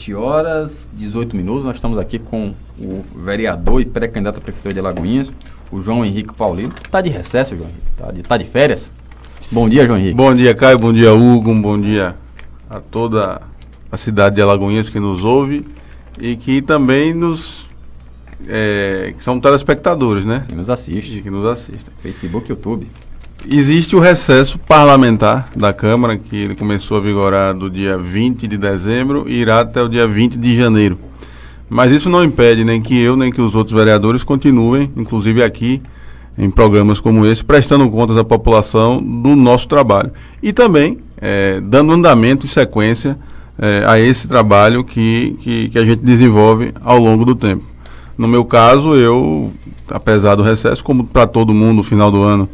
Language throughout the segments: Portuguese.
7h18, nós estamos aqui com o vereador e pré-candidato à Prefeitura de Alagoinhas, o João Henrique Paulino. Está de recesso, João Henrique? Está de férias? Bom dia, João Henrique. Bom dia, Caio. Bom dia, Hugo. Um bom dia a toda a cidade de Alagoinhas que nos ouve e que também que são telespectadores, né? Que nos assiste. Que nos assistem. Facebook, YouTube. Existe o recesso parlamentar da Câmara, que ele começou a vigorar do dia 20 de dezembro e irá até o dia 20 de janeiro. Mas isso não impede nem que eu, nem que os outros vereadores continuem, inclusive aqui, em programas como esse, prestando contas à população do nosso trabalho. E também dando andamento e sequência a esse trabalho que a gente desenvolve ao longo do tempo. No meu caso, eu, apesar do recesso, como para todo mundo, o final do ano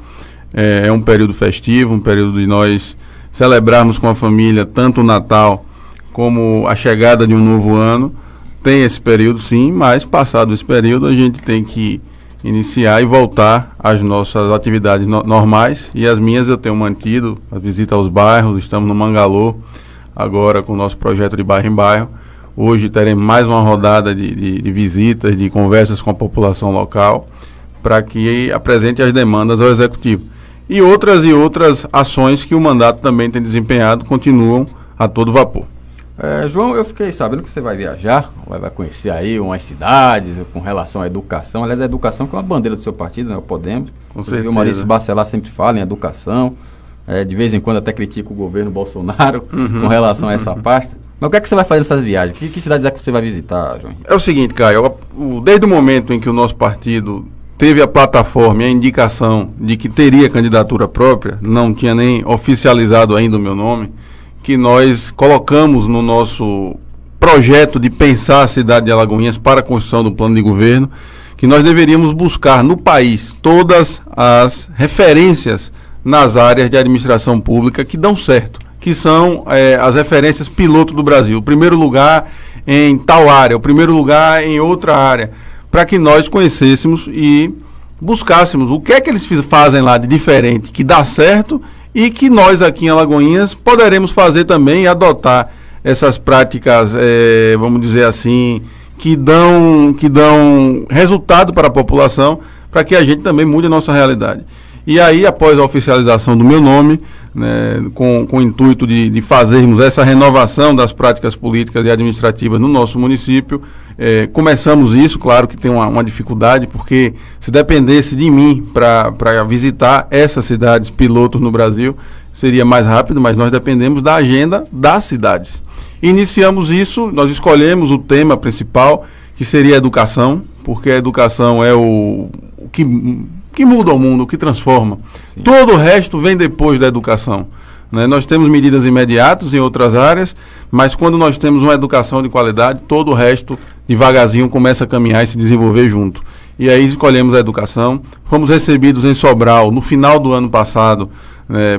é um período festivo, um período de nós celebrarmos com a família tanto o Natal como a chegada de um novo ano. Tem esse período, sim, mas passado esse período a gente tem que iniciar e voltar às nossas atividades normais, e as minhas eu tenho mantido, a visita aos bairros. Estamos no Mangalô agora com o nosso projeto de bairro em bairro. Hoje teremos mais uma rodada de visitas, de conversas com a população local, para que apresente as demandas ao Executivo. E outras ações que o mandato também tem desempenhado continuam a todo vapor. João, eu fiquei sabendo que você vai viajar, vai conhecer aí umas cidades com relação à educação. Aliás, a educação que é uma bandeira do seu partido, né? O Podemos. Com certeza. O Maurício Bacelar sempre fala em educação. De vez em quando até critica o governo Bolsonaro com relação a essa pasta. Mas o que é que você vai fazer nessas viagens? Que cidades é que você vai visitar, João? É o seguinte, Caio, desde o momento em que o nosso partido teve a plataforma e a indicação de que teria candidatura própria, não tinha nem oficializado ainda o meu nome, que nós colocamos no nosso projeto de pensar a cidade de Alagoinhas para a construção do plano de governo, que nós deveríamos buscar no país todas as referências nas áreas de administração pública que dão certo, que são as referências piloto do Brasil. O primeiro lugar em tal área, o primeiro lugar em outra área, para que nós conhecêssemos e buscássemos o que é que eles fazem lá de diferente, que dá certo, e que nós aqui em Alagoinhas poderemos fazer também e adotar essas práticas, vamos dizer assim, que dão resultado para a população, para que a gente também mude a nossa realidade. E aí, após a oficialização do meu nome, né, com o intuito de fazermos essa renovação das práticas políticas e administrativas no nosso município, começamos isso. Claro que tem uma dificuldade, porque se dependesse de mim para visitar essas cidades pilotos no Brasil, seria mais rápido, mas nós dependemos da agenda das cidades. Iniciamos isso, nós escolhemos o tema principal, que seria a educação, porque a educação é o que muda o mundo, o que transforma. Sim. Todo o resto vem depois da educação, né? Nós temos medidas imediatas em outras áreas, mas quando nós temos uma educação de qualidade, todo o resto devagarzinho começa a caminhar e se desenvolver junto. E aí escolhemos a educação. Fomos recebidos em Sobral no final do ano passado,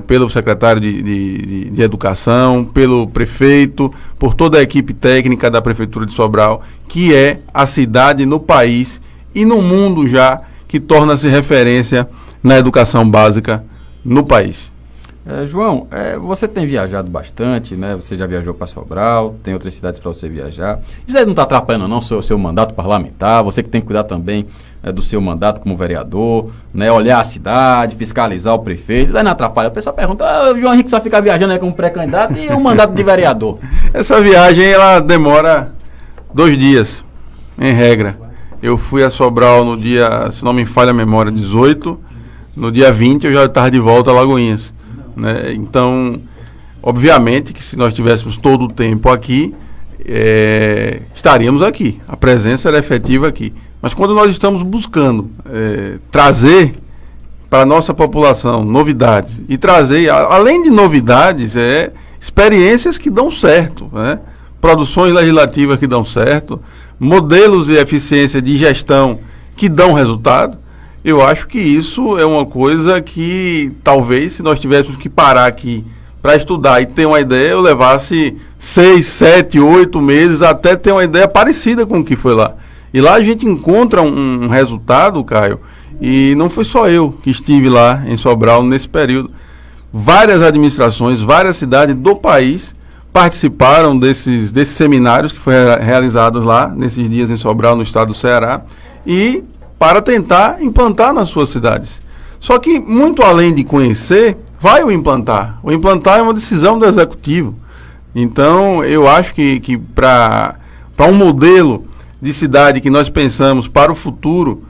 pelo secretário de Educação, pelo prefeito, por toda a equipe técnica da Prefeitura de Sobral, que é a cidade no país e no mundo já que torna-se referência na educação básica no país. João, você tem viajado bastante, né? Você já viajou para Sobral, tem outras cidades para você viajar. Isso aí não está atrapalhando não o seu mandato parlamentar? Você que tem que cuidar também do seu mandato como vereador, né? Olhar a cidade, fiscalizar o prefeito, isso aí não atrapalha. O pessoal pergunta, o João Henrique só fica viajando aí como pré-candidato e o mandato de vereador? Essa viagem, ela demora 2 dias, em regra. Eu fui a Sobral no dia, se não me falha a memória, 18. No dia 20 eu já estava de volta a Alagoinhas, né? Então, obviamente que se nós tivéssemos todo o tempo aqui, estaríamos aqui. A presença era efetiva aqui. Mas quando nós estamos buscando trazer para a nossa população novidades, e trazer, além de novidades, experiências que dão certo, né? Produções legislativas que dão certo, modelos de eficiência de gestão que dão resultado, eu acho que isso é uma coisa que talvez, se nós tivéssemos que parar aqui para estudar e ter uma ideia, eu levasse 6, 7, 8 meses até ter uma ideia parecida com o que foi lá. E lá a gente encontra um resultado, Caio, e não foi só eu que estive lá em Sobral nesse período. Várias administrações, várias cidades do país participaram desses seminários que foram realizados lá, nesses dias em Sobral, no estado do Ceará, e para tentar implantar nas suas cidades. Só que, muito além de conhecer, vai o implantar. O implantar é uma decisão do executivo. Então, eu acho que para um modelo de cidade que nós pensamos para o futuro,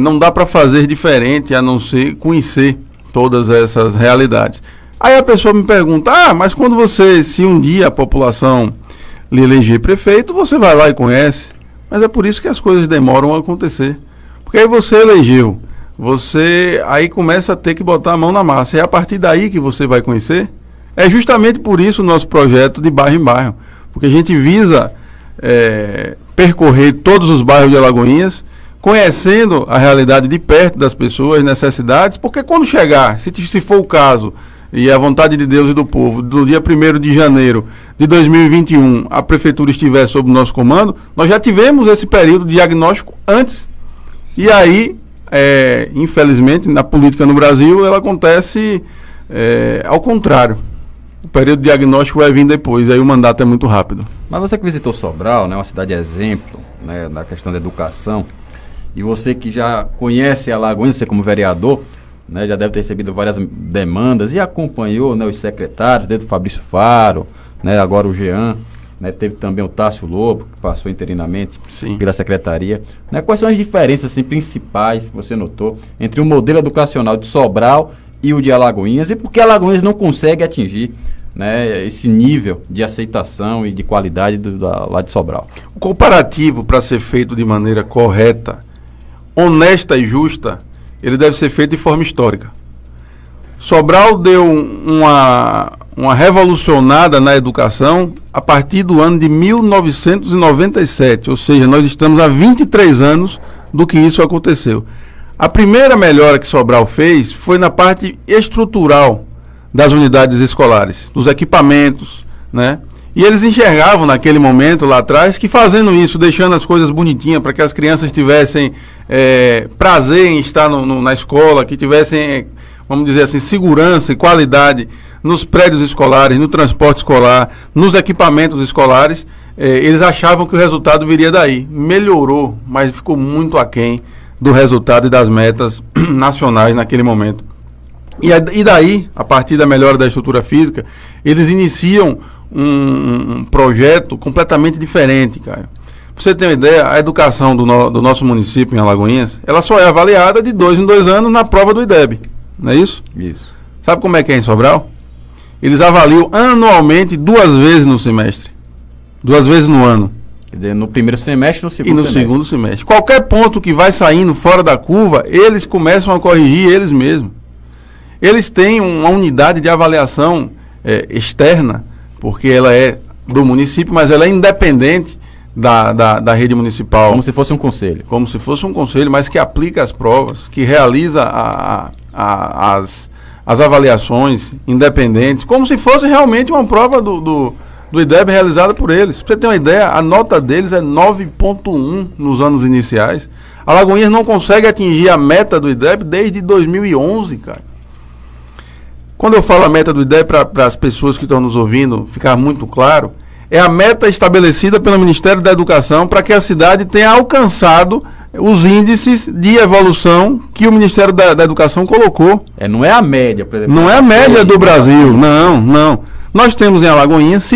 não dá para fazer diferente a não ser conhecer todas essas realidades. Aí a pessoa me pergunta, mas quando se um dia a população lhe eleger prefeito, você vai lá e conhece. Mas é por isso que as coisas demoram a acontecer. Porque aí você elegeu, você aí começa a ter que botar a mão na massa. É a partir daí que você vai conhecer. É justamente por isso o nosso projeto de bairro em bairro. Porque a gente visa percorrer todos os bairros de Alagoinhas, conhecendo a realidade de perto das pessoas, necessidades, porque quando chegar, se for o caso, e a vontade de Deus e do povo, do dia 1º de janeiro de 2021, a prefeitura estiver sob o nosso comando, nós já tivemos esse período de diagnóstico antes. E aí, infelizmente, na política no Brasil, ela acontece ao contrário. O período de diagnóstico vai vir depois, aí o mandato é muito rápido. Mas você que visitou Sobral, né, uma cidade exemplo, né, na questão da educação, e você que já conhece Alagoinhas, você como vereador, né, já deve ter recebido várias demandas e acompanhou, né, os secretários, desde o Fabrício Faro, né, agora o Jean, né, teve também o Tássio Lobo, que passou interinamente pela secretaria. Né, quais são as diferenças assim, principais que você notou entre o modelo educacional de Sobral e o de Alagoinhas, e por que Alagoinhas não consegue atingir, né, esse nível de aceitação e de qualidade lá de Sobral? O comparativo, para ser feito de maneira correta, honesta e justa, ele deve ser feito de forma histórica. Sobral deu uma revolucionada na educação a partir do ano de 1997, ou seja, nós estamos há 23 anos do que isso aconteceu. A primeira melhora que Sobral fez foi na parte estrutural das unidades escolares, dos equipamentos, né? E eles enxergavam naquele momento lá atrás que fazendo isso, deixando as coisas bonitinhas para que as crianças tivessem prazer em estar na escola, que tivessem, vamos dizer assim, segurança e qualidade nos prédios escolares, no transporte escolar, nos equipamentos escolares, eles achavam que o resultado viria daí. Melhorou, mas ficou muito aquém do resultado e das metas nacionais naquele momento. E daí, a partir da melhora da estrutura física, eles iniciam um projeto completamente diferente, Caio. Pra você ter uma ideia, a educação do nosso município em Alagoinhas, ela só é avaliada de 2 em 2 anos na prova do IDEB, não é isso? Isso. Sabe como é que é em Sobral? Eles avaliam anualmente 2 vezes no semestre. 2 vezes no ano. Quer dizer, no primeiro semestre e no segundo semestre. E no segundo semestre. Qualquer ponto que vai saindo fora da curva, eles começam a corrigir eles mesmos. Eles têm uma unidade de avaliação externa, porque ela é do município, mas ela é independente da rede municipal. Como se fosse um conselho. Como se fosse um conselho, mas que aplica as provas, que realiza as avaliações independentes, como se fosse realmente uma prova do IDEB realizada por eles. Pra você ter uma ideia, a nota deles é 9,1 nos anos iniciais. Alagoinhas não consegue atingir a meta do IDEB desde 2011, cara. Quando eu falo a meta do IDEB, para as pessoas que estão nos ouvindo ficar muito claro, é a meta estabelecida pelo Ministério da Educação para que a cidade tenha alcançado os índices de evolução que o Ministério da Educação colocou. Não é a média, por exemplo. Não é a média do Brasil, não. Nós temos em Alagoinhas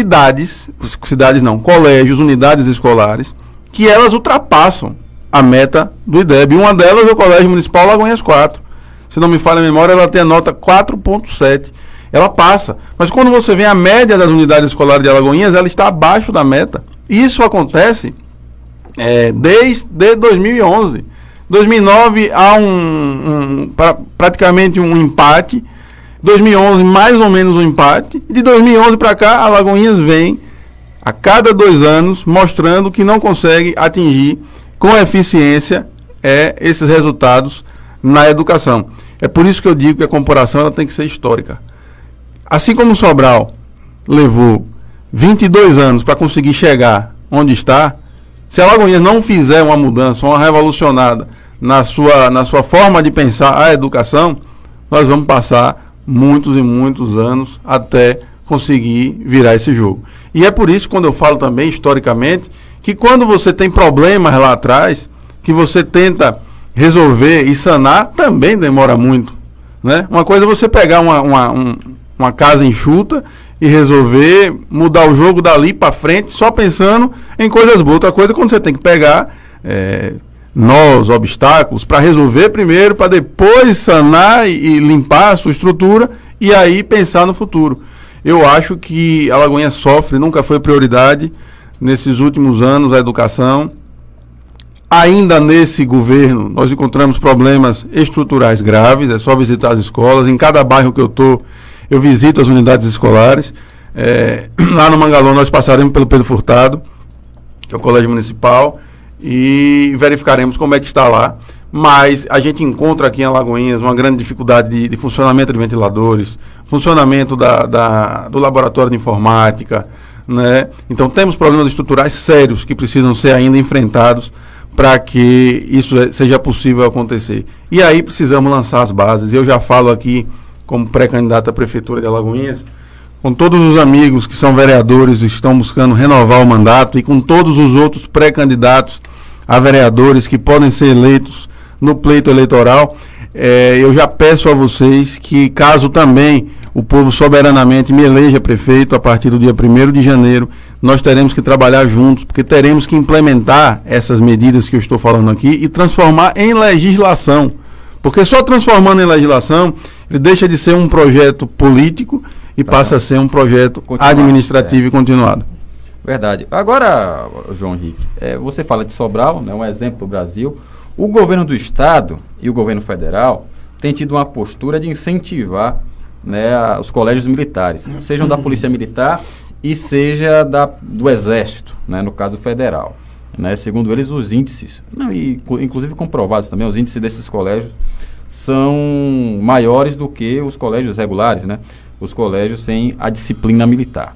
colégios, unidades escolares, que elas ultrapassam a meta do IDEB. Uma delas é o Colégio Municipal Alagoinhas 4. Se não me falha a memória, ela tem a nota 4,7. Ela passa. Mas quando você vê a média das unidades escolares de Alagoinhas, ela está abaixo da meta. Isso acontece desde 2011. 2009 há praticamente um empate. 2011 mais ou menos um empate. E de 2011 para cá, Alagoinhas vem a cada 2 anos mostrando que não consegue atingir com eficiência esses resultados na educação. É por isso que eu digo que a comparação ela tem que ser histórica. Assim como Sobral levou 22 anos para conseguir chegar onde está, se a Alagoinhas não fizer uma mudança, uma revolucionada na sua forma de pensar a educação, nós vamos passar muitos e muitos anos até conseguir virar esse jogo. E é por isso, quando eu falo também, historicamente, que quando você tem problemas lá atrás, que você tenta resolver e sanar, também demora muito, né? Uma coisa é você pegar uma casa enxuta e resolver mudar o jogo dali para frente, só pensando em coisas boas. Outra coisa é quando você tem que pegar nós, obstáculos, para resolver primeiro, para depois sanar e limpar a sua estrutura e aí pensar no futuro. Eu acho que Alagoinha sofre, nunca foi prioridade nesses últimos anos a educação. Ainda nesse governo, nós encontramos problemas estruturais graves, é só visitar as escolas. Em cada bairro que eu estou, eu visito as unidades escolares. Lá no Mangalão nós passaremos pelo Pedro Furtado, que é o colégio municipal, e verificaremos como é que está lá. Mas a gente encontra aqui em Alagoinhas uma grande dificuldade de funcionamento de ventiladores, funcionamento do laboratório de informática, né? Então temos problemas estruturais sérios que precisam ser ainda enfrentados para que isso seja possível acontecer. E aí precisamos lançar as bases. Eu já falo aqui, como pré-candidato à Prefeitura de Alagoinhas, com todos os amigos que são vereadores e estão buscando renovar o mandato, e com todos os outros pré-candidatos a vereadores que podem ser eleitos no pleito eleitoral, eu já peço a vocês que, caso também o povo soberanamente me eleja prefeito a partir do dia 1º de janeiro, nós teremos que trabalhar juntos, porque teremos que implementar essas medidas que eu estou falando aqui e transformar em legislação. Porque só transformando em legislação, ele deixa de ser um projeto político e passa a ser um projeto administrativo e continuado. Verdade. Agora, João Henrique, você fala de Sobral, né, um exemplo do Brasil. O governo do estado e o governo federal têm tido uma postura de incentivar, né, os colégios militares, sejam da Polícia Militar e seja do Exército, né, no caso federal. Né, segundo eles, os índices, inclusive comprovados também, os índices desses colégios são maiores do que os colégios regulares, né, os colégios sem a disciplina militar.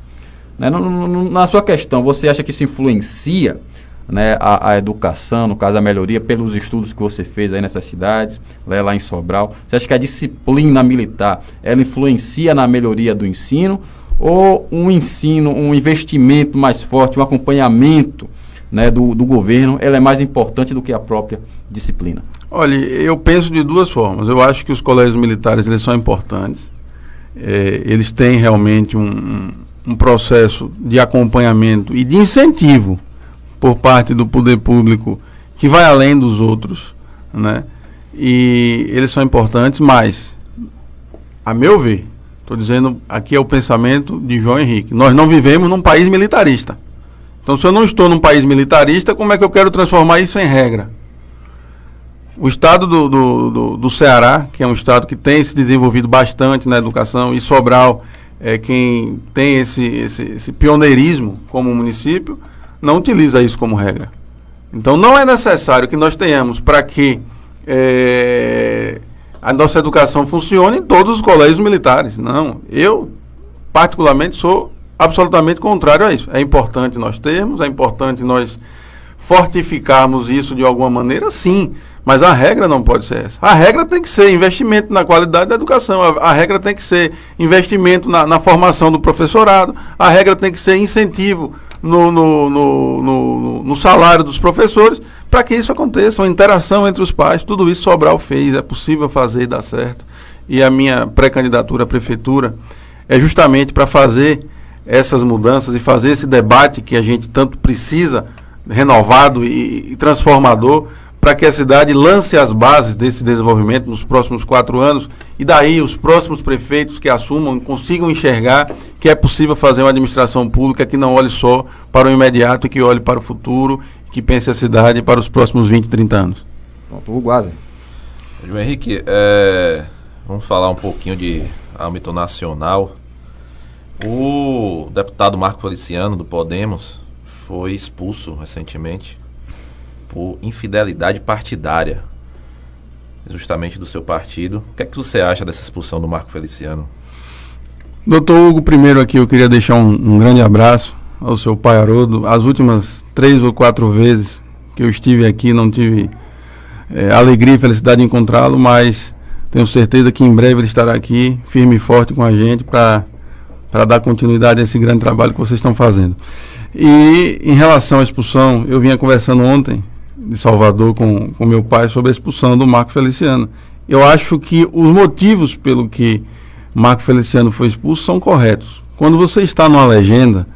Né, na sua questão, você acha que isso influencia, né, a educação, no caso a melhoria, pelos estudos que você fez aí nessas cidades, lá em Sobral? Você acha que a disciplina militar, ela influencia na melhoria do ensino, ou um ensino, um investimento mais forte, um acompanhamento, né, do governo, ela é mais importante do que a própria disciplina? Olha, eu penso de duas formas. Eu acho que os colégios militares, eles são importantes. Eles têm realmente um processo de acompanhamento e de incentivo por parte do poder público que vai além dos outros, né? E eles são importantes, mas, a meu ver, estou dizendo, aqui é o pensamento de João Henrique, nós não vivemos num país militarista. Então, se eu não estou num país militarista, como é que eu quero transformar isso em regra? O estado do Ceará, que é um estado que tem se desenvolvido bastante na educação, e Sobral é quem tem esse pioneirismo como município, não utiliza isso como regra. Então não é necessário que nós tenhamos para que a nossa educação funcione em todos os colégios militares. Não, eu particularmente sou absolutamente contrário a isso. É importante nós termos, é importante nós fortificarmos isso de alguma maneira, sim, mas a regra não pode ser essa. A regra tem que ser investimento na qualidade da educação, a regra tem que ser investimento na formação do professorado, a regra tem que ser incentivo no salário dos professores, para que isso aconteça, uma interação entre os pais. Tudo isso Sobral fez, é possível fazer e dar certo. E a minha pré-candidatura à prefeitura é justamente para fazer essas mudanças e fazer esse debate que a gente tanto precisa, renovado e transformador, para que a cidade lance as bases desse desenvolvimento nos próximos 4 anos, e daí os próximos prefeitos que assumam consigam enxergar que é possível fazer uma administração pública que não olhe só para o imediato, que olhe para o futuro, que pense a cidade para os próximos 20, 30 anos. Pronto, o Guazi. João Henrique, vamos falar um pouquinho de âmbito nacional. O deputado Marco Feliciano, do Podemos, foi expulso recentemente por infidelidade partidária, justamente do seu partido. O que é que você acha dessa expulsão do Marco Feliciano? Doutor Hugo, primeiro aqui eu queria deixar um grande abraço ao seu pai Haroldo. As últimas 3 ou 4 vezes que eu estive aqui não tive alegria e felicidade de encontrá-lo, mas tenho certeza que em breve ele estará aqui, firme e forte com a gente, para para dar continuidade a esse grande trabalho que vocês estão fazendo. E em relação à expulsão, eu vinha conversando ontem de Salvador com meu pai sobre a expulsão do Marco Feliciano. Eu acho que os motivos pelo que Marco Feliciano foi expulso são corretos. Quando você está numa legenda,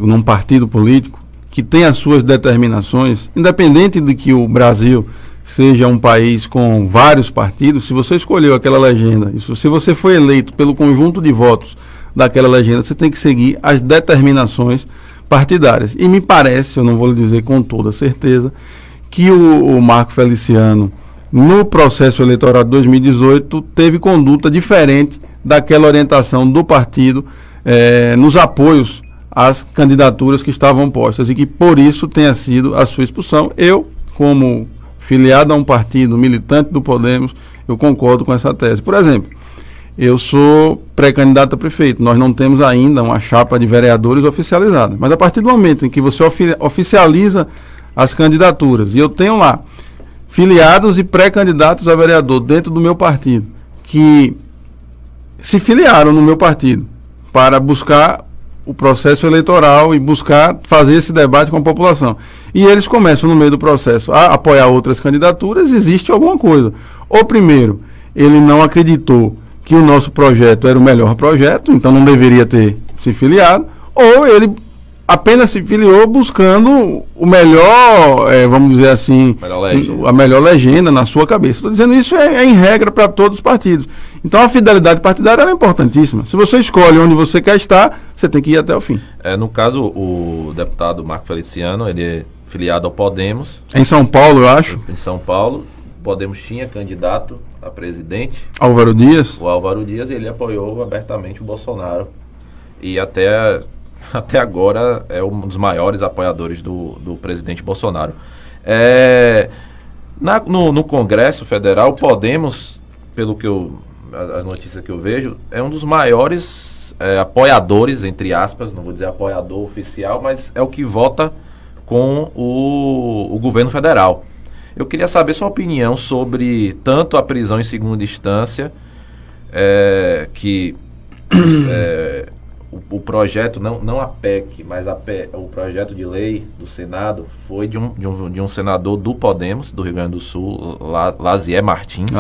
num partido político, que tem as suas determinações, independente de que o Brasil seja um país com vários partidos, se você escolheu aquela legenda, se você foi eleito pelo conjunto de votos daquela legenda, você tem que seguir as determinações partidárias. E me parece, eu não vou lhe dizer com toda certeza, que o Marco Feliciano, no processo eleitoral de 2018, teve conduta diferente daquela orientação do partido nos apoios às candidaturas que estavam postas e que por isso tenha sido a sua expulsão. Eu, como filiado a um partido militante do Podemos, eu concordo com essa tese. Por exemplo, eu sou pré-candidato a prefeito, nós não temos ainda uma chapa de vereadores oficializada, mas a partir do momento em que você oficializa as candidaturas, e eu tenho lá filiados e pré-candidatos a vereador dentro do meu partido, que se filiaram no meu partido para buscar o processo eleitoral e buscar fazer esse debate com a população. E eles começam, no meio do processo, a apoiar outras candidaturas, existe alguma coisa. Ou, primeiro, ele não acreditou que o nosso projeto era o melhor projeto, então não deveria ter se filiado, ou ele apenas se filiou buscando o melhor, vamos dizer assim, a melhor legenda na sua cabeça. Estou dizendo isso em regra para todos os partidos. Então a fidelidade partidária é importantíssima. Se você escolhe onde você quer estar, você tem que ir até o fim. No caso, o deputado Marco Feliciano, ele é filiado ao Podemos. Em São Paulo, eu acho. Em São Paulo. O Podemos tinha candidato a presidente. Álvaro Dias. O Álvaro Dias, ele apoiou abertamente o Bolsonaro. E até agora é um dos maiores apoiadores do presidente Bolsonaro. No Congresso Federal, o Podemos, pelo que as notícias que eu vejo, é um dos maiores apoiadores, entre aspas, não vou dizer apoiador oficial, mas é o que vota com o governo federal. Eu queria saber sua opinião sobre tanto a prisão em segunda instância, que o projeto, não a PEC, mas o projeto de lei do Senado foi de um senador do Podemos, do Rio Grande do Sul, Lazier Martins.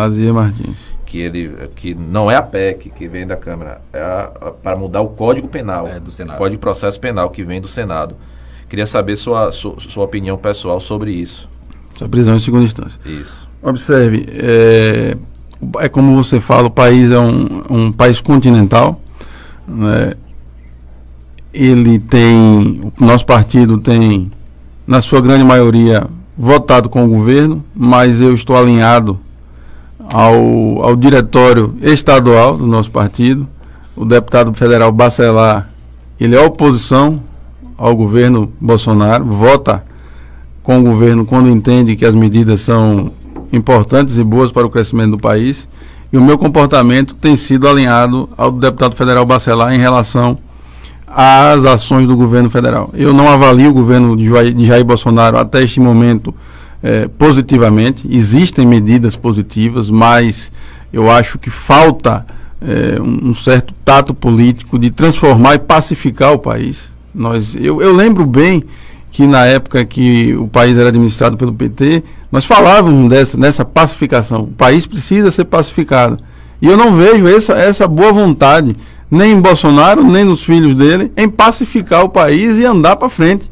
Que não é a PEC que vem da Câmara, para mudar o Código Penal, do Senado. Código de Processo Penal, que vem do Senado. Queria saber sua opinião pessoal sobre isso. Sobre a prisão em segunda instância. Isso. Observe, como você fala, o país é um país continental, né? O nosso partido tem, na sua grande maioria, votado com o governo, mas eu estou alinhado ao diretório estadual do nosso partido. O deputado federal Bacelar, ele é oposição ao governo Bolsonaro, vota com o governo quando entende que as medidas são importantes e boas para o crescimento do país. E o meu comportamento tem sido alinhado ao deputado federal Bacelar em relação às ações do governo federal. Eu não avalio o governo de Jair Bolsonaro até este momento positivamente. Existem medidas positivas, mas eu acho que falta um certo tato político de transformar e pacificar o país. Eu lembro bem que na época que o país era administrado pelo PT, nós falávamos nessa pacificação. O país precisa ser pacificado. E eu não vejo essa boa vontade, nem em Bolsonaro, nem nos filhos dele, em pacificar o país e andar para frente.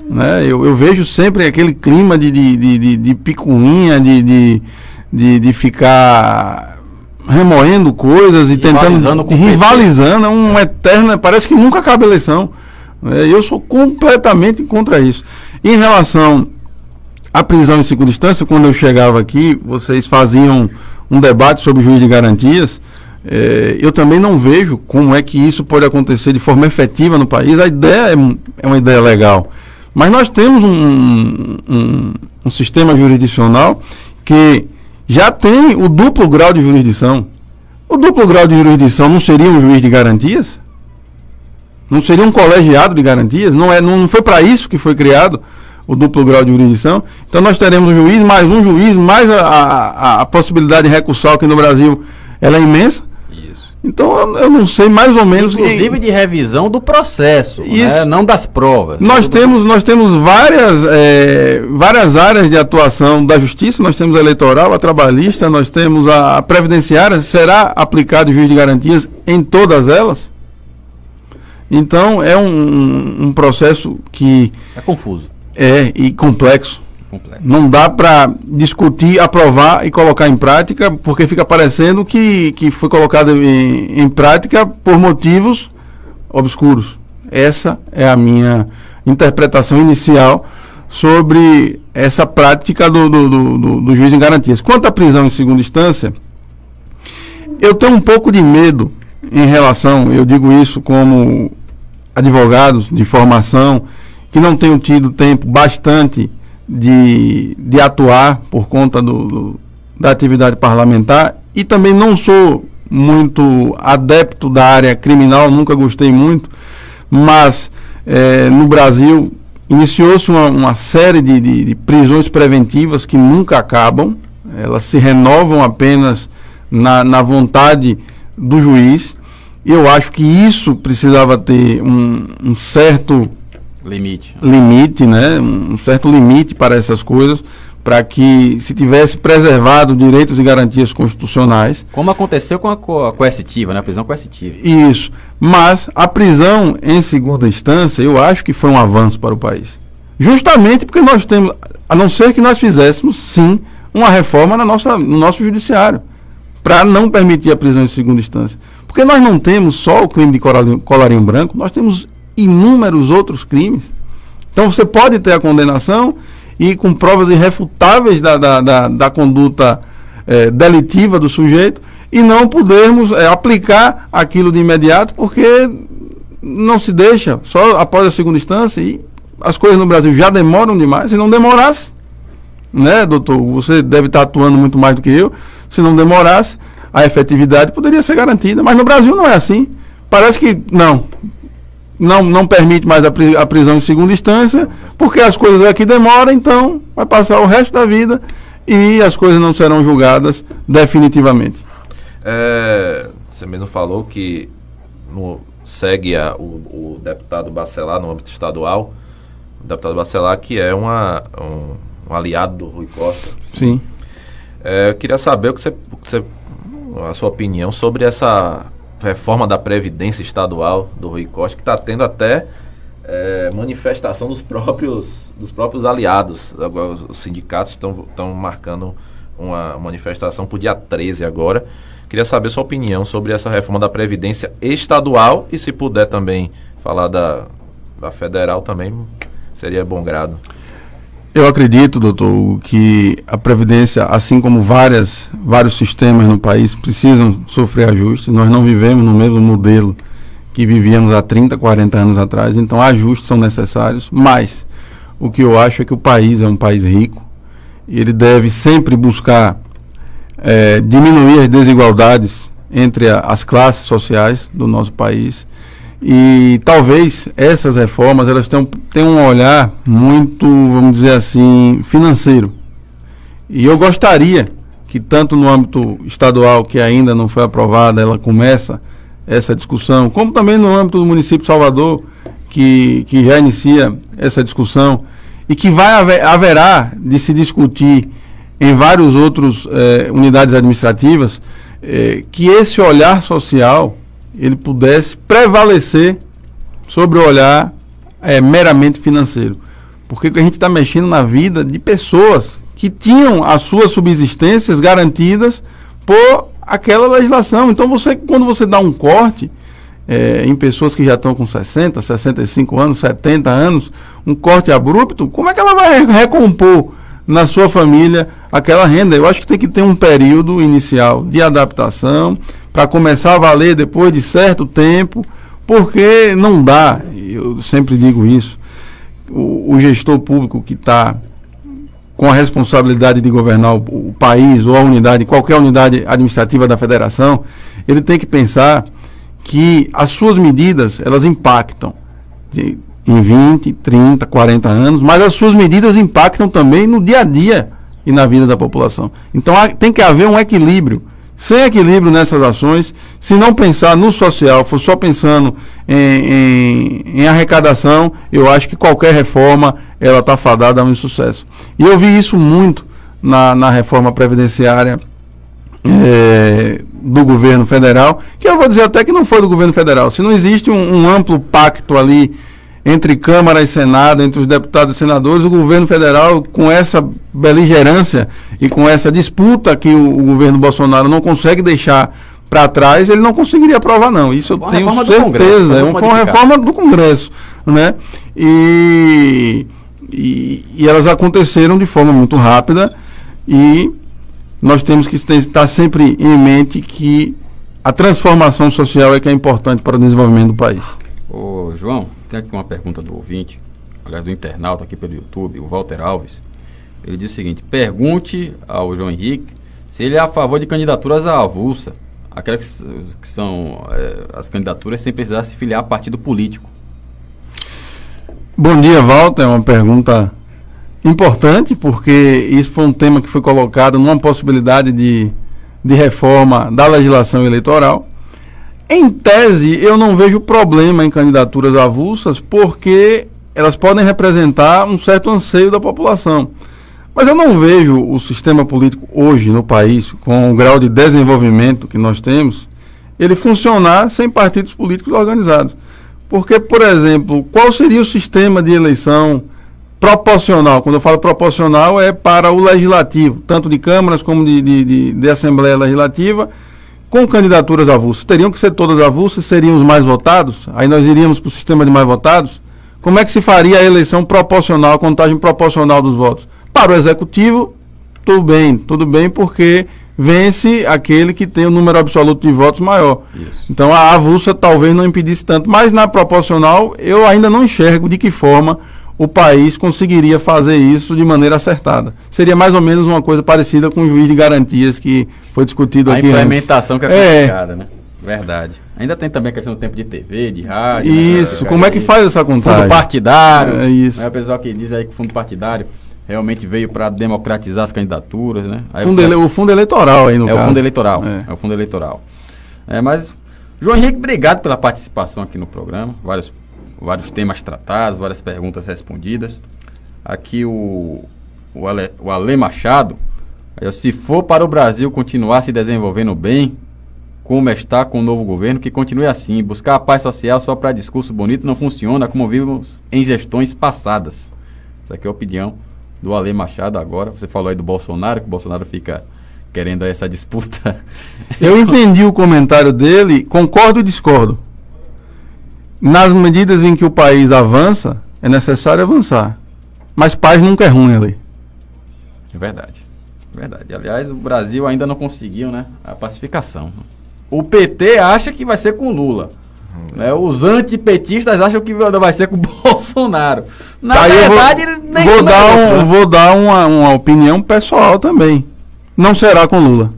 Né? Eu vejo sempre aquele clima de picuinha, de ficar remoendo coisas e rivalizando, uma eterna, parece que nunca acaba a eleição. Eu sou completamente contra isso. Em relação à prisão em segunda instância, quando eu chegava aqui, vocês faziam um debate sobre o juiz de garantias. Eu também não vejo como é que isso pode acontecer de forma efetiva no país. A ideia é uma ideia legal, mas nós temos um sistema jurisdicional que já tem o duplo grau de jurisdição. O duplo grau de jurisdição não seria um juiz de garantias? Não seria um colegiado de garantias? Não foi para isso que foi criado o duplo grau de jurisdição? Então nós teremos um juiz, mais a possibilidade recursal, que no Brasil ela é imensa. Isso. Então eu não sei mais ou menos... Inclusive de revisão do processo, Isso. Né? Não das provas. Nós temos várias áreas de atuação da justiça, nós temos a eleitoral, a trabalhista, nós temos a previdenciária. Será aplicado o juiz de garantias em todas elas? Então é um processo que... É confuso. E complexo. Não dá para discutir, aprovar e colocar em prática, porque fica parecendo que foi colocado em prática por motivos obscuros. Essa é a minha interpretação inicial sobre essa prática do juiz em garantias. Quanto à prisão em segunda instância, eu tenho um pouco de medo em relação, eu digo isso como advogados de formação, que não tenham tido tempo bastante de atuar por conta da atividade parlamentar, e também não sou muito adepto da área criminal, nunca gostei muito, mas no Brasil iniciou-se uma série de prisões preventivas que nunca acabam, elas se renovam apenas na vontade do juiz. Eu acho que isso precisava ter um certo limite, né? Um certo limite para essas coisas, para que se tivesse preservado direitos e garantias constitucionais. Como aconteceu com a coercitiva, né? A prisão coercitiva. Isso. Mas a prisão em segunda instância, eu acho que foi um avanço para o país. Justamente porque nós temos, a não ser que nós fizéssemos, sim, uma reforma no nosso judiciário, para não permitir a prisão em segunda instância. Porque nós não temos só o crime de colarinho branco, nós temos inúmeros outros crimes. Então você pode ter a condenação e com provas irrefutáveis da conduta delitiva do sujeito, e não podermos aplicar aquilo de imediato, porque não se deixa, só após a segunda instância, e as coisas no Brasil já demoram demais. Se não demorasse, né, doutor, você deve estar atuando muito mais do que eu, se não demorasse, a efetividade poderia ser garantida, mas no Brasil não é assim. Parece que não permite mais a prisão em segunda instância, porque as coisas aqui demoram, então vai passar o resto da vida e as coisas não serão julgadas definitivamente. Você mesmo falou que segue o deputado Bacelar no âmbito estadual, o deputado Bacelar, que é um aliado do Rui Costa. Sim. Eu queria saber a sua opinião sobre essa reforma da Previdência Estadual do Rui Costa, que está tendo até manifestação dos próprios aliados. Agora, os sindicatos estão marcando uma manifestação para o dia 13 agora. Queria saber sua opinião sobre essa reforma da Previdência Estadual, e se puder também falar da Federal também, seria bom grado. Eu acredito, doutor, que a Previdência, assim como vários sistemas no país, precisam sofrer ajustes. Nós não vivemos no mesmo modelo que vivíamos há 30, 40 anos atrás, então ajustes são necessários, mas o que eu acho é que o país é um país rico, e ele deve sempre buscar diminuir as desigualdades entre as classes sociais do nosso país. E talvez essas reformas elas tenham um olhar muito, vamos dizer assim, financeiro. E eu gostaria que tanto no âmbito estadual, que ainda não foi aprovada, ela começa essa discussão, como também no âmbito do município de Salvador, que já inicia essa discussão, e que haverá de se discutir em vários outros unidades administrativas, que esse olhar social ele pudesse prevalecer sobre o olhar meramente financeiro. Porque a gente está mexendo na vida de pessoas que tinham as suas subsistências garantidas por aquela legislação. Então, quando você dá um corte em pessoas que já estão com 60, 65 anos, 70 anos, um corte abrupto, como é que ela vai recompor na sua família aquela renda? Eu acho que tem que ter um período inicial de adaptação para começar a valer depois de certo tempo, porque não dá, eu sempre digo isso, o gestor público que está com a responsabilidade de governar o país ou a unidade, qualquer unidade administrativa da federação, ele tem que pensar que as suas medidas, elas impactam em 20, 30, 40 anos, mas as suas medidas impactam também no dia a dia e na vida da população. Então tem que haver um equilíbrio. sem equilíbrio nessas ações, se não pensar no social, for só pensando em arrecadação, eu acho que qualquer reforma ela está fadada a um insucesso. E eu vi isso muito na reforma previdenciária do governo federal, que eu vou dizer até que não foi do governo federal. Se não existe um amplo pacto ali entre Câmara e Senado, entre os deputados e senadores, o governo federal, com essa beligerância e com essa disputa que o governo Bolsonaro não consegue deixar para trás, ele não conseguiria aprovar, não. Isso eu tenho certeza. Foi uma reforma do Congresso, né? E elas aconteceram de forma muito rápida, e nós temos que estar sempre em mente que a transformação social é que é importante para o desenvolvimento do país. Ô, João, tem aqui uma pergunta do ouvinte, aliás, do internauta aqui pelo YouTube, o Walter Alves. Ele diz o seguinte: pergunte ao João Henrique se ele é a favor de candidaturas à avulsa, aquelas que são as candidaturas sem precisar se filiar a partido político. Bom dia, Walter. É uma pergunta importante, porque isso foi um tema que foi colocado numa possibilidade de reforma da legislação eleitoral. Em tese, eu não vejo problema em candidaturas avulsas, porque elas podem representar um certo anseio da população. Mas eu não vejo o sistema político hoje no país, com o grau de desenvolvimento que nós temos, ele funcionar sem partidos políticos organizados. Porque, por exemplo, qual seria o sistema de eleição proporcional? Quando eu falo proporcional, é para o legislativo, tanto de câmaras como de Assembleia Legislativa, com candidaturas avulsas. Teriam que ser todas avulsas, seriam os mais votados? Aí nós iríamos para o sistema de mais votados? Como é que se faria a eleição proporcional, a contagem proporcional dos votos? Para o executivo, tudo bem, porque vence aquele que tem o número absoluto de votos maior. Isso. Então a avulsa talvez não impedisse tanto, mas na proporcional eu ainda não enxergo de que forma o país conseguiria fazer isso de maneira acertada. Seria mais ou menos uma coisa parecida com o juiz de garantias que foi discutido aqui antes. A implementação que é complicada, né? Verdade. Ainda tem também a questão do tempo de TV, de rádio. Isso, né? Como é que faz essa contagem? Fundo partidário. É isso. O pessoal que diz aí que o fundo partidário realmente veio para democratizar as candidaturas, né? Aí o fundo eleitoral aí no caso. O fundo eleitoral. É o fundo eleitoral. Mas, João Henrique, obrigado pela participação aqui no programa. Vários temas tratados, várias perguntas respondidas. Aqui o Ale Machado, se for para o Brasil continuar se desenvolvendo bem, como está com o novo governo, que continue assim. Buscar a paz social só para discurso bonito não funciona, como vimos em gestões passadas. Essa aqui é a opinião do Ale Machado agora. Você falou aí do Bolsonaro, que o Bolsonaro fica querendo essa disputa. Eu entendi o comentário dele, concordo e discordo. Nas medidas em que o país avança, é necessário avançar. Mas paz nunca é ruim ali. É verdade. Aliás, o Brasil ainda não conseguiu, né, a pacificação. O PT acha que vai ser com Lula. Os antipetistas acham que vai ser com Bolsonaro. Na verdade, vou dar uma opinião pessoal também. Não será com Lula.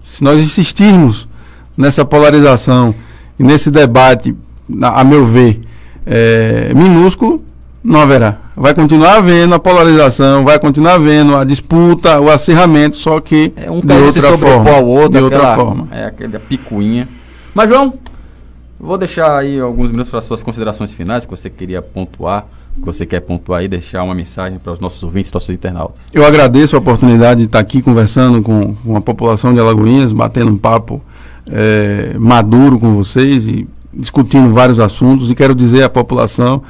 Se nós insistirmos nessa polarização e nesse debate, a meu ver, minúsculo, não haverá. Vai continuar havendo a polarização, vai continuar havendo a disputa, o acirramento, só que de outra forma. De outra forma. Aquela picuinha. Mas, João, vou deixar aí alguns minutos para as suas considerações finais, que você queria pontuar, que você quer pontuar aí, deixar uma mensagem para os nossos ouvintes, nossos internautas. Eu agradeço a oportunidade de estar aqui conversando com a população de Alagoinhas, batendo um papo maduro com vocês e discutindo vários assuntos, e quero dizer à população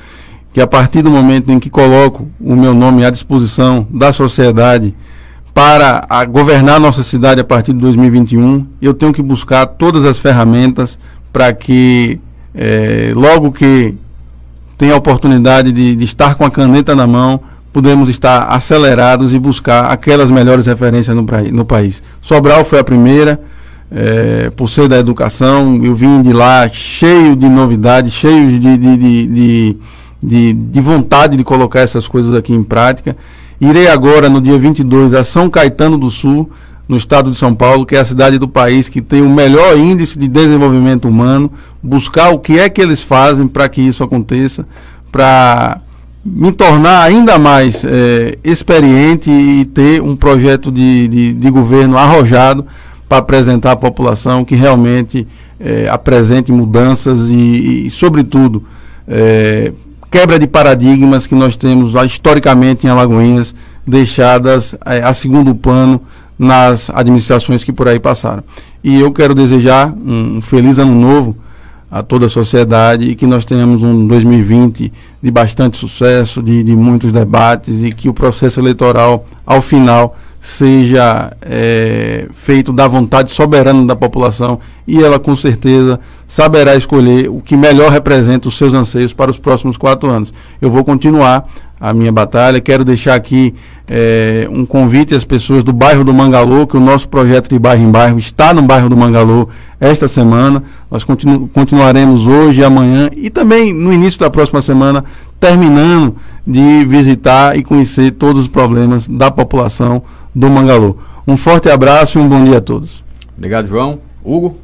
que a partir do momento em que coloco o meu nome à disposição da sociedade para governar nossa cidade a partir de 2021, eu tenho que buscar todas as ferramentas para que logo que tenha a oportunidade de estar com a caneta na mão, podemos estar acelerados e buscar aquelas melhores referências no país. Sobral foi a primeira, por ser da educação. Eu vim de lá cheio de novidades, cheio de vontade de colocar essas coisas aqui em prática. Irei agora, no dia 22, a São Caetano do Sul, no estado de São Paulo, que é a cidade do país que tem o melhor índice de desenvolvimento humano, buscar o que é que eles fazem para que isso aconteça, para me tornar ainda mais experiente e ter um projeto de governo arrojado para apresentar à população que realmente apresente mudanças e sobretudo, quebra de paradigmas que nós temos historicamente em Alagoinhas, deixadas a segundo plano nas administrações que por aí passaram. E eu quero desejar um feliz ano novo a toda a sociedade e que nós tenhamos um 2020 de bastante sucesso, de muitos debates, e que o processo eleitoral, ao final, seja feito da vontade soberana da população, e ela com certeza saberá escolher o que melhor representa os seus anseios para os próximos 4 anos. Eu vou continuar a minha batalha. Quero deixar aqui um convite às pessoas do bairro do Mangalô, que o nosso projeto de bairro em bairro está no bairro do Mangalô esta semana. Nós continuaremos hoje e amanhã, e também no início da próxima semana, terminando de visitar e conhecer todos os problemas da população do Mangalô. Um forte abraço e um bom dia a todos. Obrigado, João. Hugo?